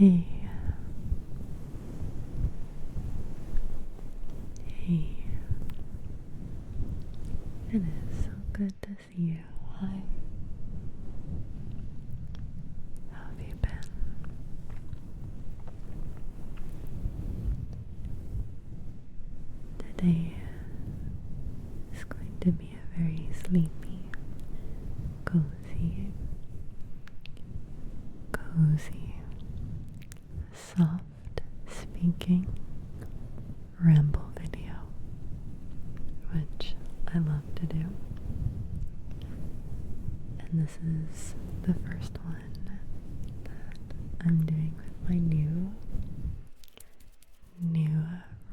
Hey, hey, it is so good to see you. Hi, how have you been? Today is going to be a very sleepy, cozy, soft speaking ramble video, which I love to do. And this is the first one that I'm doing with my new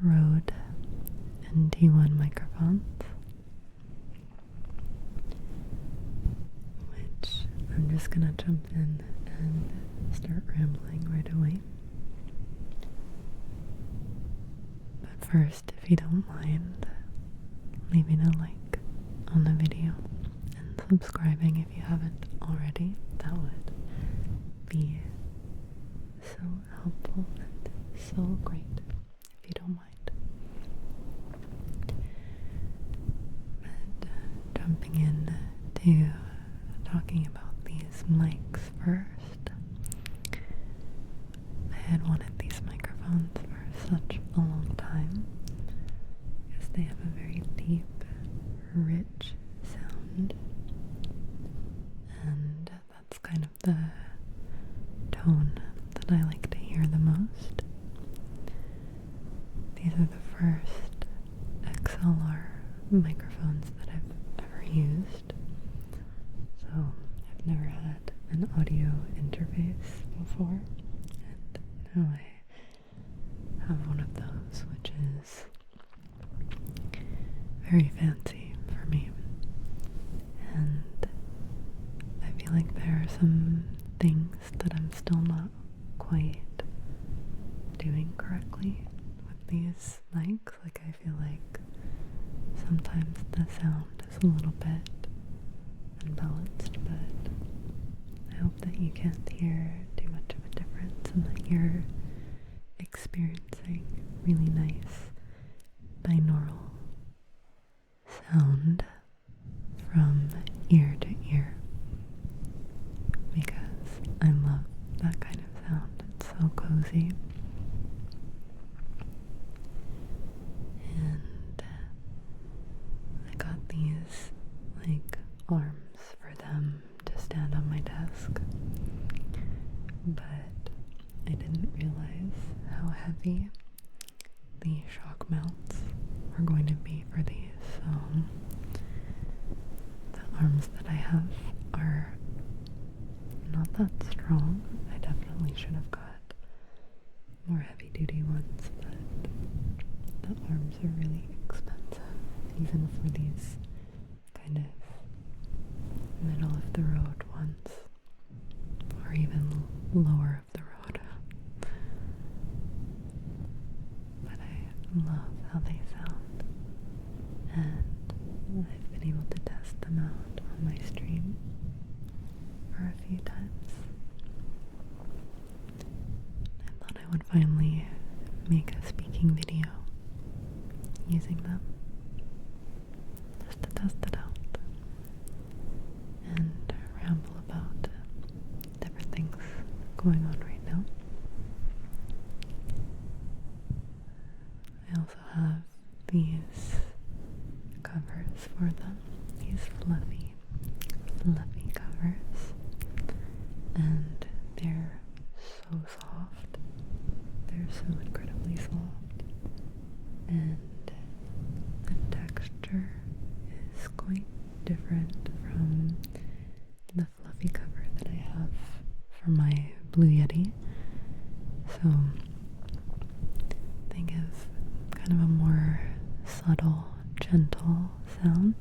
Røde NT1 microphones, which I'm just gonna jump in and start rambling right away. But first, if you don't mind leaving a like on the video and subscribing if you haven't already, that would be so helpful and so great, if you don't mind. But jumping in to talking about these mics first, I had wanted these microphones for such a long time because they have a very deep, rich sound, and that's kind of the tone that I like to hear the most. These are the first XLR microphones that I've ever used, so I've never had an audio interface before, and now I have one of those, which is very fancy for me. And I feel like there are some things that I'm still not quite doing correctly with these mics. Like, I feel like sometimes the sound is a little bit unbalanced, but I hope that you can't hear too much of a difference and that you're experiencing really nice binaural sound from ear to ear, because I love that kind of sound. It's so cozy. And I got these like arms for them to stand on my desk, but I didn't realize how heavy the shock mounts are going to be for these, so the arms that I have are not that strong. I definitely should have got more heavy duty ones, but the arms are really expensive, even for these kind of middle of the road ones, or even lower of the road. But I love how they sound, and I've been able to test them out on my stream for a few times. I thought I would finally make a speaking video using them, just to test it out and ramble about different things going on right now. I also have these covers for them, these fluffy covers, and they're so soft. They're so incredibly soft, and the texture is quite different from the fluffy cover that I have for my Blue Yeti. So they give kind of a more subtle, gentle sound,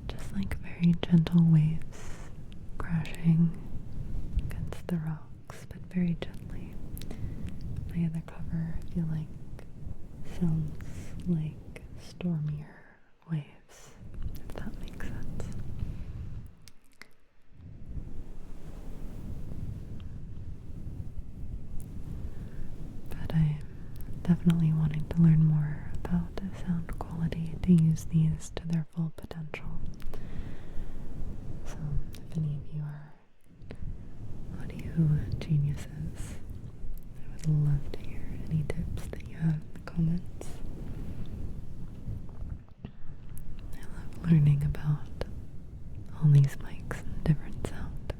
just like very gentle waves crashing against the rocks, but very gently. My other cover, I feel like, sounds like stormier waves, if that makes sense. definitely wanting to learn more about sound quality to use these to their full potential. So if any of you are audio geniuses, I would love to hear any tips that you have in the comments. I love learning about all these mics and different sound.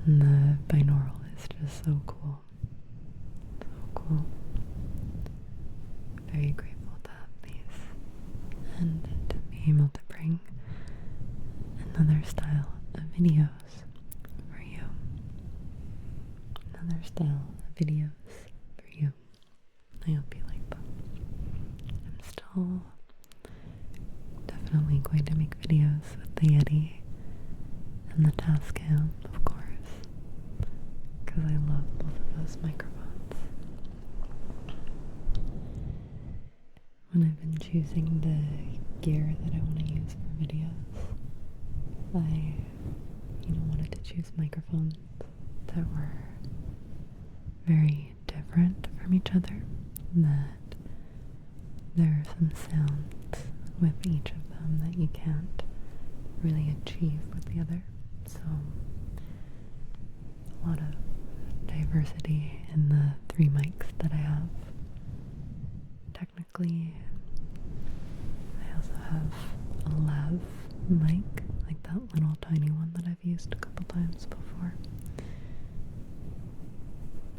And the binaural is just so cool. So cool. Very grateful to have these and to be able to bring another style of videos for you. Another style of videos for you. I hope you like them. I'm still definitely going to make videos with the Yeti and the Tascam, of course, because I love both of those microphones. When I've been choosing the gear that I want to use for videos, I, wanted to choose microphones that were very different from each other, that there are some sounds with each of them that you can't really achieve with the other. So, a lot of diversity in the 3 mics that I have. Technically, I also have a lav mic, like that little tiny one that I've used a couple times before.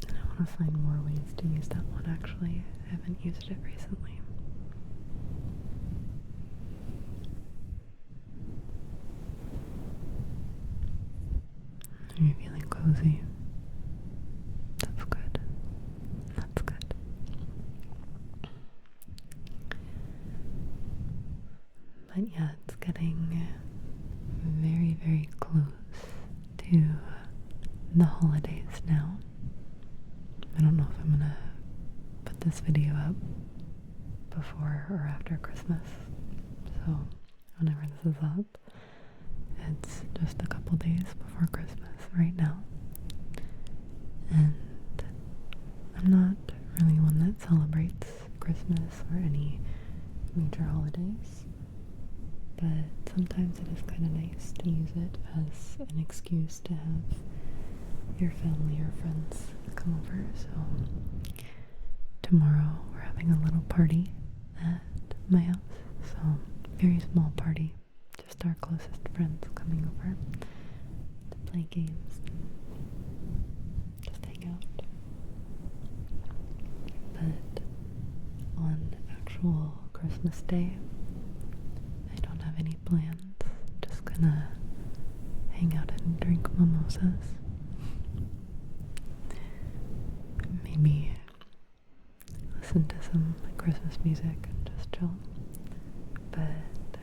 And I want to find more ways to use that one actually. I haven't used it recently. Are you feeling cozy? That's good. That's good. But yeah, it's getting very, very close to the holidays now. I don't know if I'm gonna put this video up before or after Christmas. So whenever this is up, it's just a couple days before Christmas right now. And I'm not really one that celebrates Christmas or any major holidays, but sometimes it is kind of nice to use it as an excuse to have your family or friends come over. So tomorrow we're having a little party at my house. So very small party, just our closest friends coming over to play games and just hang out. But on actual Christmas Day, I don't have any plans. Just gonna hang out and drink mimosas. Maybe listen to some Christmas music and just chill. But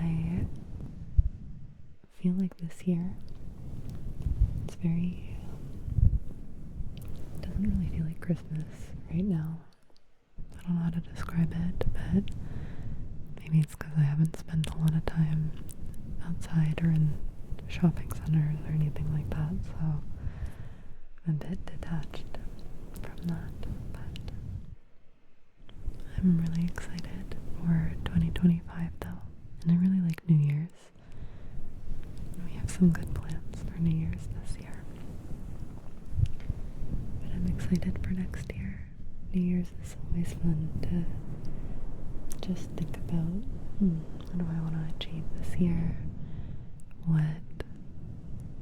I feel like this year it's very it doesn't really feel like Christmas right now. I don't know how to describe it, but maybe it's because I haven't spent a lot of time outside or in shopping centers or anything like that, so I'm a bit detached from that. But I'm really excited for 2025 though, and I really like New Year's. We have some good plans for New Year's this year, but I'm excited for next year. New Year's is always fun to just think about, what do I want to achieve this year? What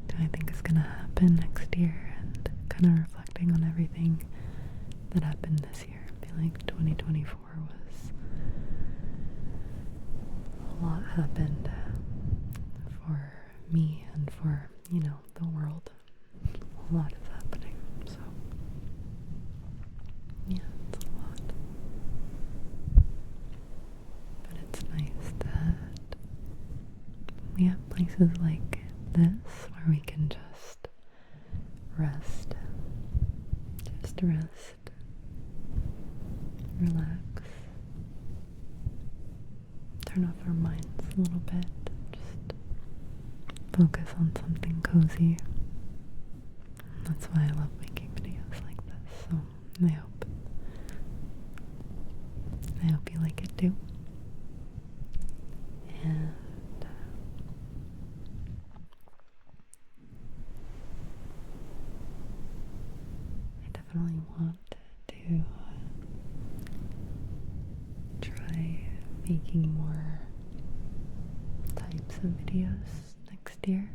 do I think is going to happen next year? And kind of reflecting on everything that happened this year. I feel like 2024 was a lot happened for me and for, the world. A lot is happening, so yeah, it's a lot. But it's nice that we have places like this where we can just rest, relax, turn off our minds a little bit, just focus on something cozy. That's why I love making videos. So I hope you like it too. And I definitely want to try making more types of videos next year,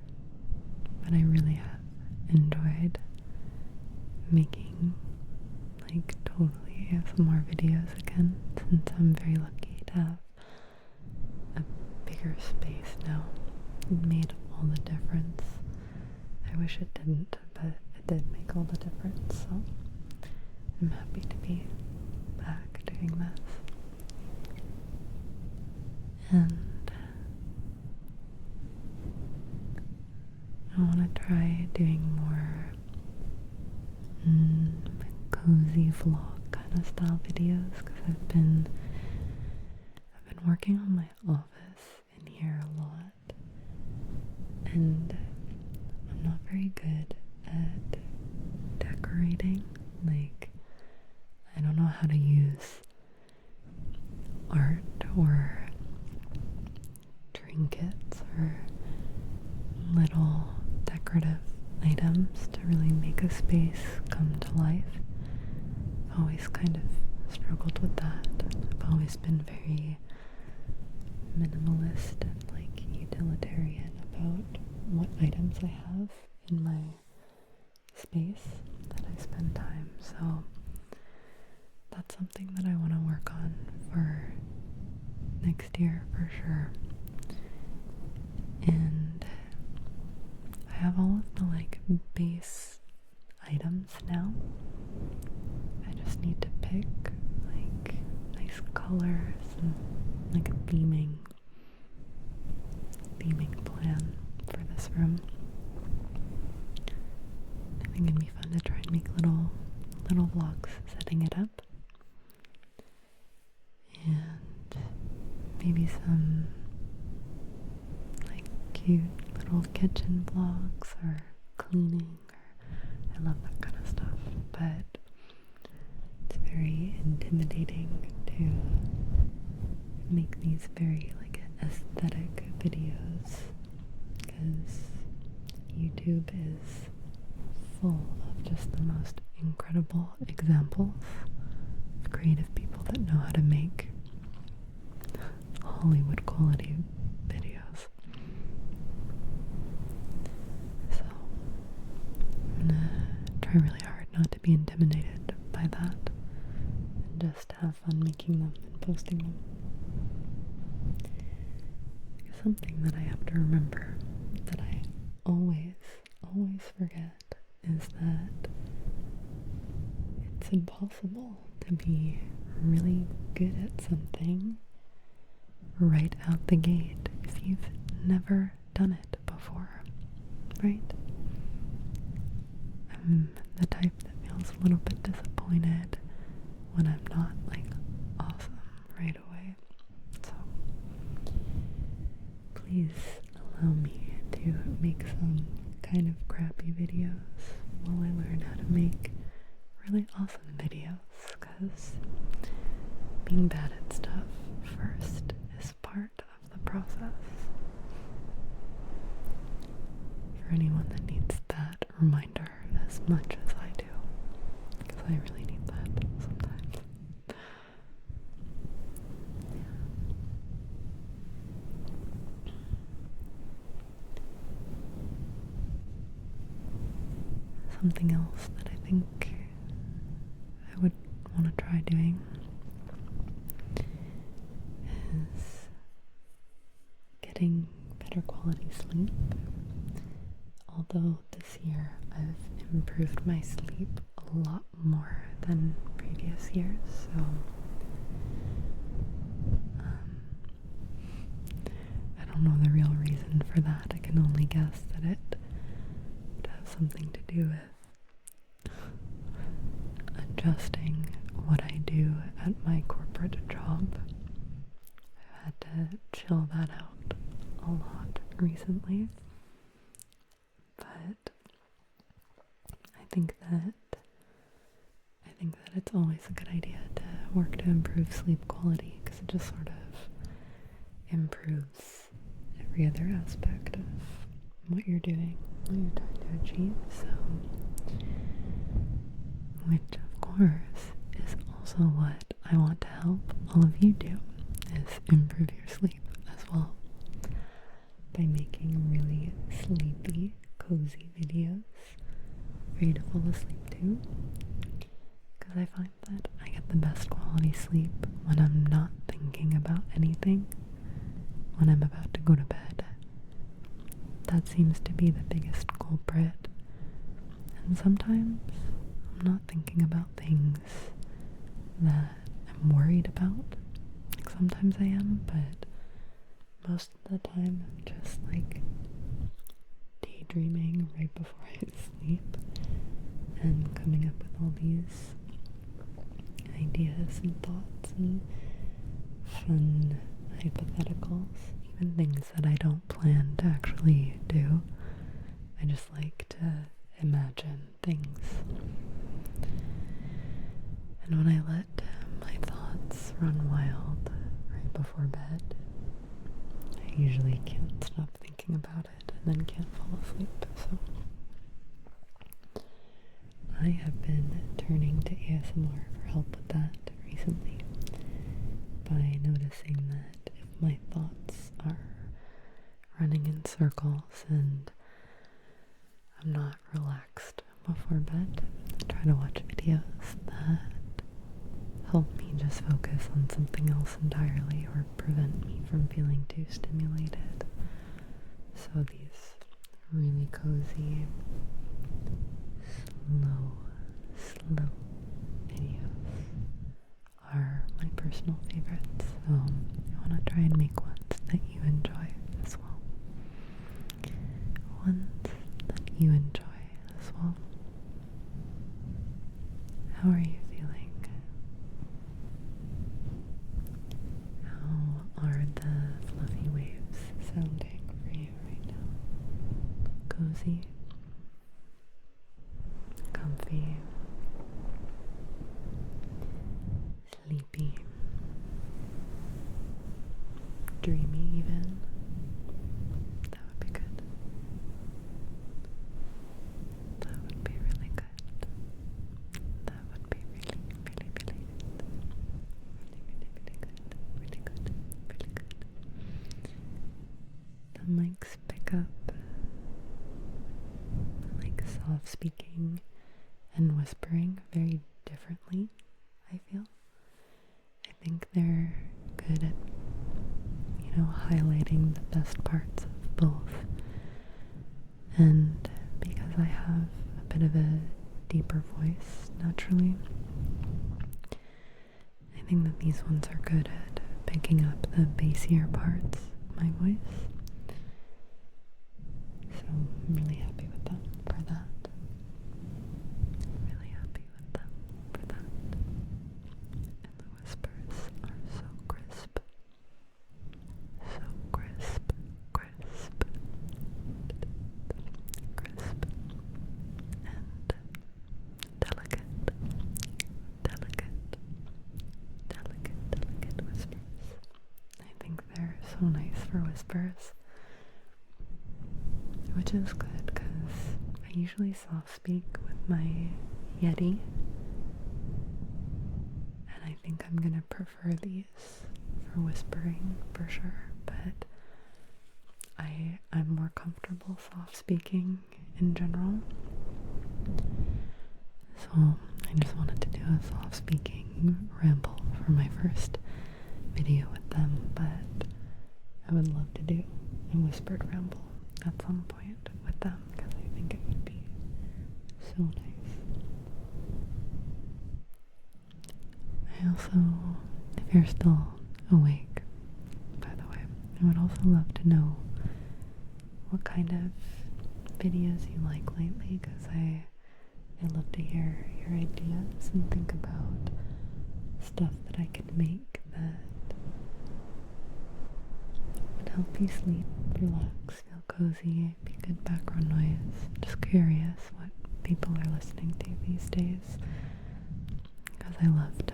but I really have enjoyed making like totally some more videos again, since I'm very lucky to have a bigger space now. It made all the difference. I wish it didn't, but it did make all the difference, so I'm happy to be back doing this. And I want to try doing more cozy vlog kind of style videos, because I've been working on my office in here a lot, and I'm not very good at decorating. Like, I don't know how to use art or trinkets or little decorative items to really make a space come to life. I've always kind of struggled with that. I've always been very minimalist and like utilitarian about what items I have in my space that I spend time. So that's something that I want to work on for next year for sure. And I have all of the like base items now. I just need to pick like nice colors and like a theming plan for this room. I think it'd be fun to try and make little vlogs setting it up, and maybe some like cute little kitchen vlogs or cleaning. I love that kind of stuff, but it's very intimidating to make these very like aesthetic videos, because YouTube is full of just the most incredible examples of creative people that know how to make Hollywood quality videos. So I'm gonna try really hard not to be intimidated by that and just have fun making them and posting them. Something that I have to remember that I always forget is that it's impossible to be really good at something right out the gate if you've never done it before, right? I'm the type that feels a little bit disappointed when I'm not like awesome right away. So please allow me to make some kind of crappy videos while I learn how to make really awesome videos, because being bad at stuff first is part of the process. For anyone that needs that reminder as much as I do, because I really need that sometimes. Something else that I think I would want to try doing is getting better quality sleep. Although this year I've improved my sleep a lot more than previous years, so I don't know the real reason for that. I can only guess that it would have something to do with adjusting what I do at my corporate job. I've had to chill that out a lot recently, but I think that I think that it's always a good idea to work to improve sleep quality because it just sort of improves every other aspect of what you're doing, what you're trying to achieve. So, which of course is also what I want to help all of you do, is improve your sleep as well by making really sleepy, cozy videos for you to fall asleep to. Because I find that I get the best quality sleep when I'm not thinking about anything, when I'm about to go to bed. That seems to be the biggest culprit. And sometimes I'm not thinking about things that I'm worried about. Like sometimes I am, but most of the time I'm just like daydreaming right before I sleep and coming up with all these ideas and thoughts and fun hypotheticals, even things that I don't plan to actually do. I just like to imagine things. And when I let my thoughts run wild right before bed, I usually can't stop thinking about it and then can't fall asleep. So I have been turning to ASMR for help with that recently by noticing that if my thoughts are running in circles and I'm not relaxed before bed, I try to watch videos that help me just focus on something else entirely or prevent me from feeling too stimulated. So these really cozy, slow videos are my personal favorites. So I want to try and make ones that you enjoy as well. Ones that you enjoy as well. How are you feeling? How are the fluffy waves sounding for you right now? Cozy? Comfy? Sleepy? Dreamy even? That would be good. That would be really good. That would be really, really, really good. Really good. Really good. The mics pick up like soft speaking and whispering very differently, I feel. I think they're good at, highlighting the best parts of both. And because I have a bit of a deeper voice naturally, I think that these ones are good at picking up the bassier parts of my voice. So I'm really happy with them for that. Really happy with them for that. And the whispers are so crisp. So crisp, crisp, crisp, and delicate, delicate, delicate, delicate whispers. I think they're so nice for whispers, which is good because I usually soft speak with my Yeti, and I think I'm gonna prefer these for whispering for sure, but I'm more comfortable soft speaking in general, so I just wanted to do a soft speaking ramble for my first video with them, but I would love to do a whispered ramble at some point with them because I think it would be so nice. I also, if you're still awake, by the way, I would also love to know what kind of videos you like lately, because I love to hear your ideas and think about stuff that I could make that would help you sleep, relax, feel cozy, be good background noise. Just curious what people are listening to these days. I love to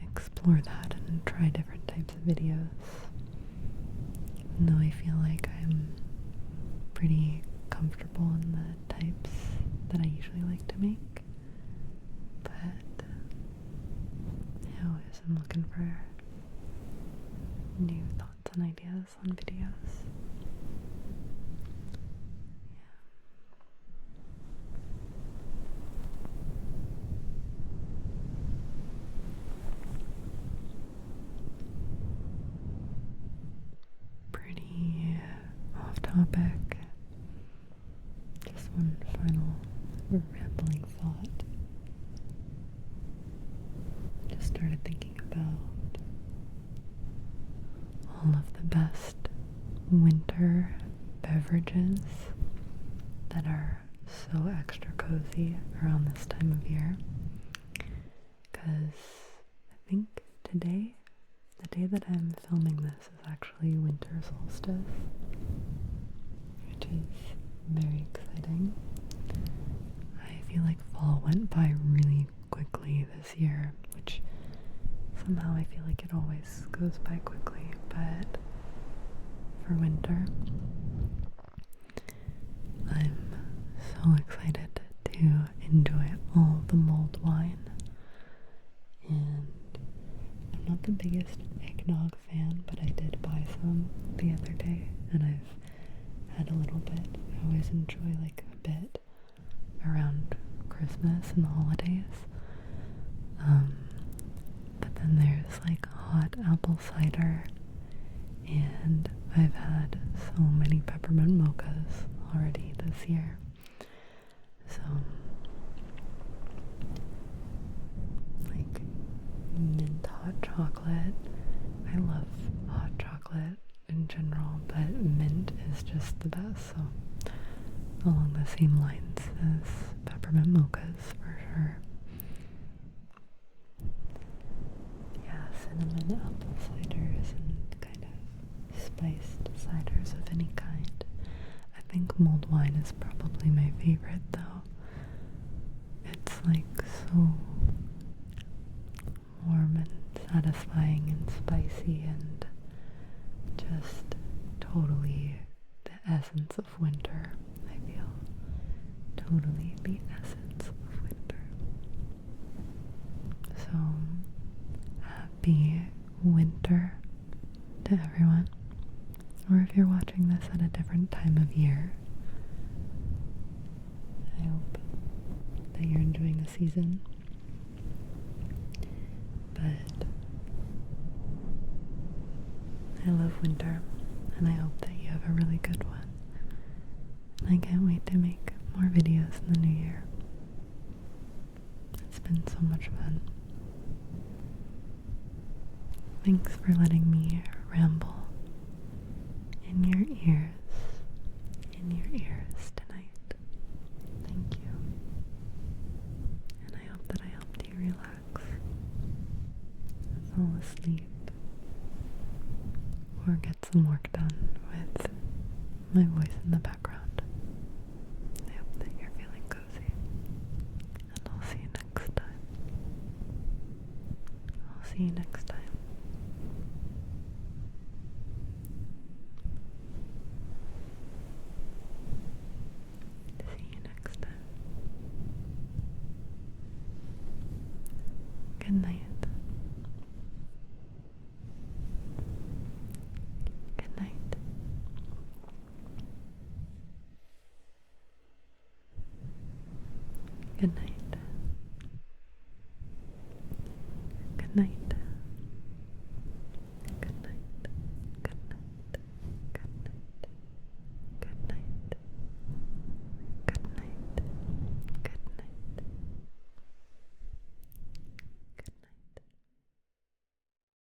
explore that and try different types of videos. Even though I feel like I'm pretty comfortable in the types that I usually like to make. But I always am looking for new thoughts and ideas on videos. Pretty off topic. Just one final rambling thought. Just started thinking about all of the best winter beverages that are so extra cozy around this time of year. Because I think today, the day that I'm filming this, is actually winter solstice, which is very exciting. I feel like fall went by really quickly this year, which somehow I feel like it always goes by quickly, but for winter, I'm so excited to enjoy all the mulled wine. And I'm not the biggest eggnog fan, but I did buy some the other day, and I've had a little bit. I always enjoy like a bit around Christmas and the holidays. But then there's like hot apple cider, and I've had so many peppermint mochas already this year. So like mint hot chocolate. I love hot chocolate in general, but mint is just the best. So along the same lines as peppermint mochas for sure. Yeah, cinnamon apple ciders and kind of spiced ciders of any kind. I think mulled wine is probably my favorite though. It's like so warm and satisfying and spicy and just totally the essence of winter, I feel. Totally the essence of winter. So, happy winter to everyone. Or if you're watching this at a different time of year, I hope that you're enjoying the season. But I love winter, and I hope that you have a really good one. And I can't wait to make more videos in the new year. It's been so much fun. Thanks for letting me ramble in your ears tonight. Thank you. And I hope that I helped you relax, fall asleep, or get some work done with my voice in the background. I hope that you're feeling cozy, and I'll see you next time. I'll see you next time. See you next time. Good night. Good night. Good night.